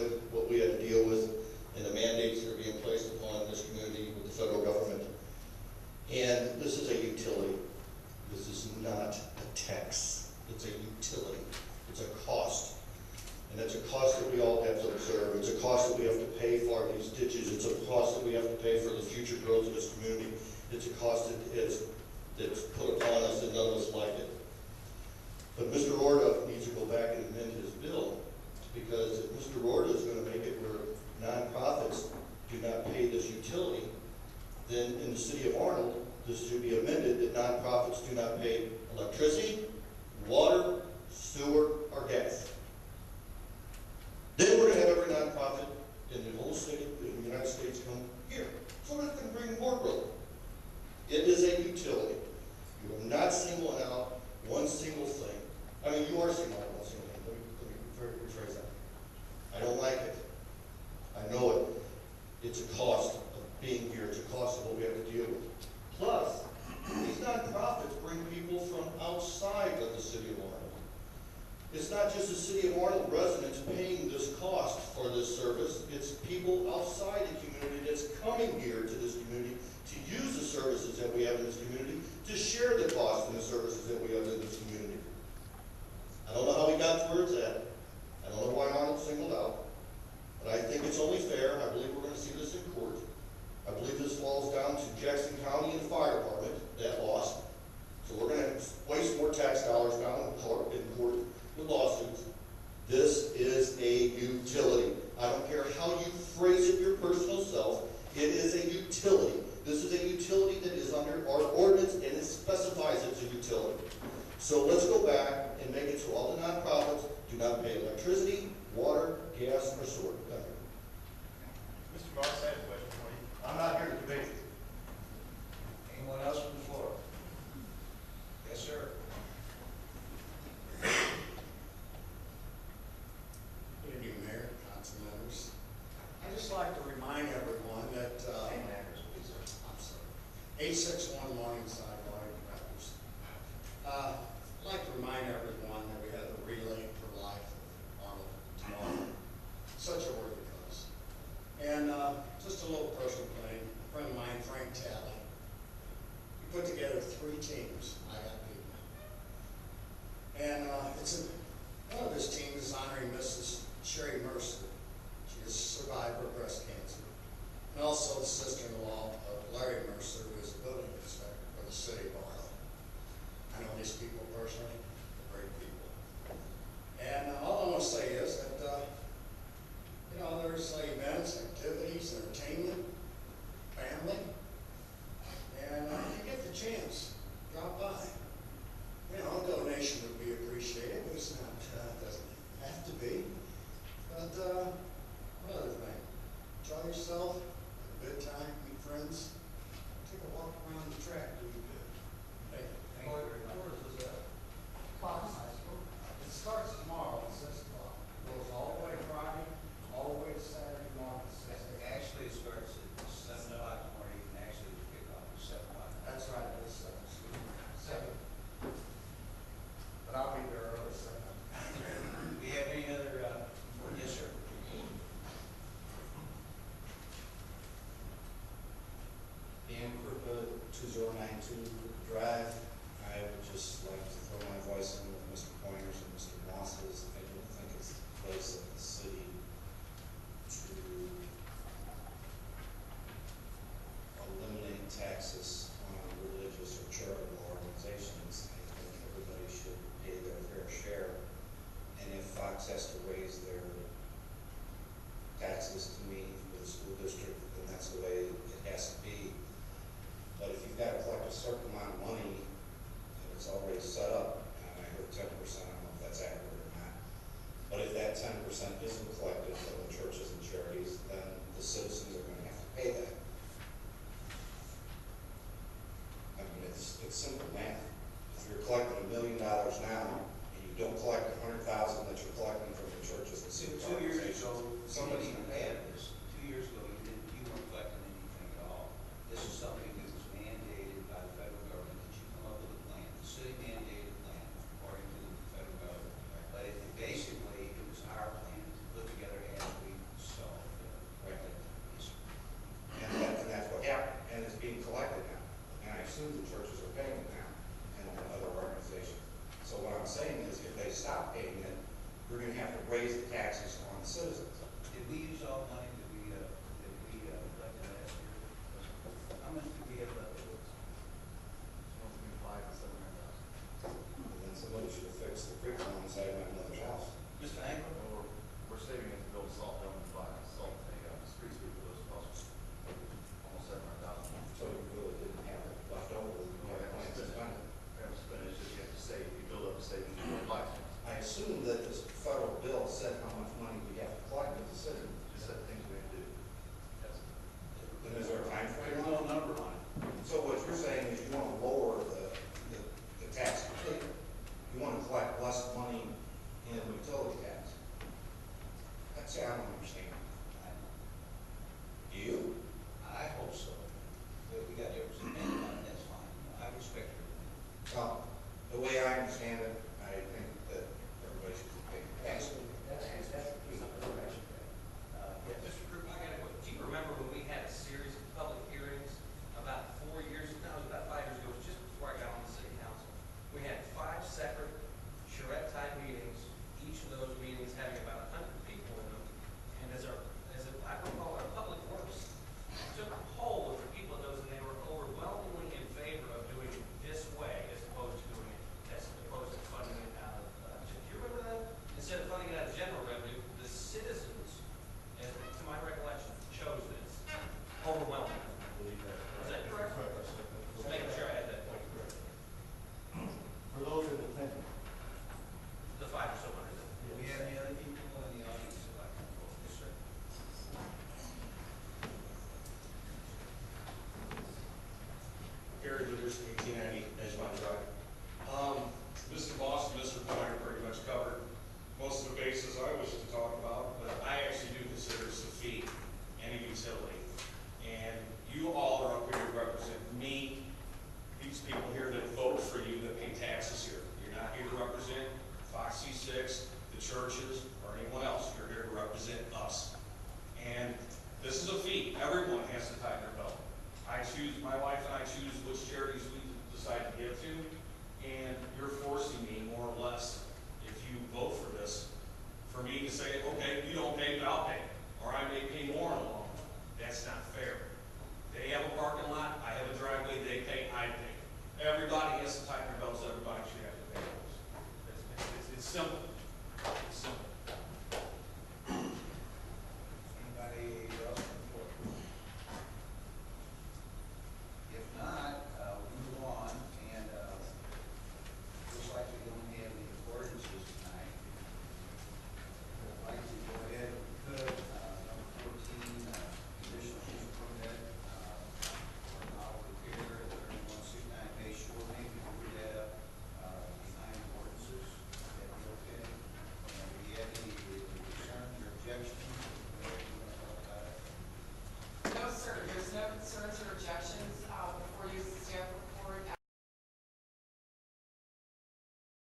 with what we had to deal with and the mandates that are being placed upon this community with the federal government. And this is a utility. This is not a tax. It's a utility. It's a cost. And it's a cost that we all have to observe. It's a cost that we have to pay for these ditches. It's a cost that we have to pay for the future growth of this community. It's a cost that's put upon us and none of us like it. But Mr. Orda needs to go back and amend his bill, because if Mr. Orda is going to make it where nonprofits do not pay this utility, then in the city of Arnold, this should be amended that nonprofits do not pay electricity, water, sewer, or gas. Then we're going to have every nonprofit in the whole state, in the United States, come here. So that's going to bring more growth. It is a utility. You are not singling out one single thing. I mean, you are singling out one single thing. Let me rephrase that. I don't like it. I know it. It's a cost of being here. It's a cost of what we have to deal with. Plus, these nonprofits bring people from outside of the city of Arnold. It's not just the city of Arnold residents paying this cost for this service. It's people outside the community that's coming here to this community to use the services that we have in this community, to share the cost and the services that we have in this community. I don't know how we got to where it's at. I don't know why Arnold singled out. But I think it's only fair. I believe we're going to see this in court. I believe this falls down to Jackson County and the fire department that lost. So we're going to waste more tax dollars down in court with lawsuits. This is a utility. I don't care how you phrase it your personal self. It is a utility. This is a utility that is under our ordinance, and it specifies it's a utility. So let's go back and make it so all the nonprofits do not pay electricity, water, gas, or sewer. Thank you. Mr. Marks, I have a question for you. I'm not here to debate. Anyone else from the floor? Yes, sir. Good evening, Mayor, council members. I'd just like to remind everyone that, I'm sorry, 861 Morningside Water Directors. I'd like to remind everyone that we have the Relay for Life of Arnold tomorrow. Such a worthy cause. And just a little personal thing, a friend of mine, Frank Talley, he put together 3 teams. I got people. And one of his teams is honoring Mrs. Sherry Mercer. She is a survivor of breast cancer. And also the sister-in-law of Larry Mercer, who is a building inspector for the city of Arnold. I know these people personally, they're great people. And all I want to say is that, there's events, activities, entertainment, family, and if you get the chance, drop by. A donation would be appreciated. It's not, doesn't have to be. But another thing, enjoy yourself, have a good time, meet friends, take a walk around the track, do you good. Thank you. Thank you very much. Where is this at? Fox High School. It starts tomorrow at 6 o'clock. Goes all the way Friday, all the way to Saturday morning at 6 It a.m. actually starts at 7 o'clock in the morning, and actually the kickoff is 7 o'clock. That's right, it's 7. But I'll be there early 7. Do we have any other, yes, sir. Dan Krupa, 2092 Drive. I would just like to throw my voice in with Mr. Pointers and Mr. Moss's. I don't think it's the place of the city to eliminate taxes on religious or charitable organizations. I think everybody should pay their fair share. And if Fox has to raise their taxes to me for the school district, then that's the way it has to be. But if you've got to collect a certain amount of money and it's already set up, and I heard 10%, I don't know if that's accurate or not. But if that 10% isn't collected from the churches and charities, then the citizens are going to have to pay that. I mean, it's simple math. If you're collecting $1 million now and you don't collect $100,000 that you're collecting from the churches and civic 2 years organizations, ago, somebody had see, I don't understand.